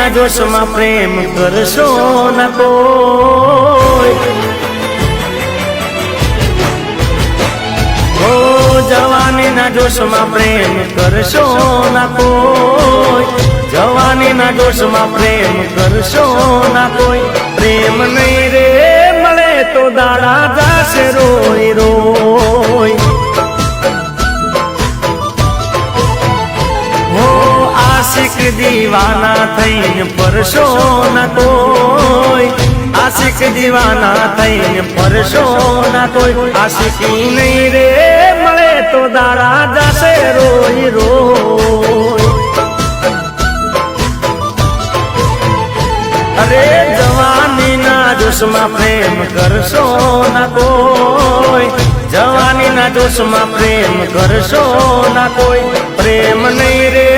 ના જોશમાં પ્રેમ કરશો ના કોઈ, ઓ જવાની ના જોશમાં પ્રેમ કરશો ના કોઈ, જવાની ના જોશમાં પ્રેમ કરશો ના કોઈ. પ્રેમ નહીં રે મળે તો દાડા જાશે રોય રોય. આશિક દીવાના થઈને પરશો ના કોઈ, આશિક દીવાના થઈને પરશો ના કોઈ. આશિકી નહીં રે મળે તો દાડા જાશે રોય રોય. અરે જવાની ના જોશમાં પ્રેમ કરશો ના કોઈ, જવાની ના જોશમાં પ્રેમ કરશો ના કોઈ. પ્રેમ નહીં રે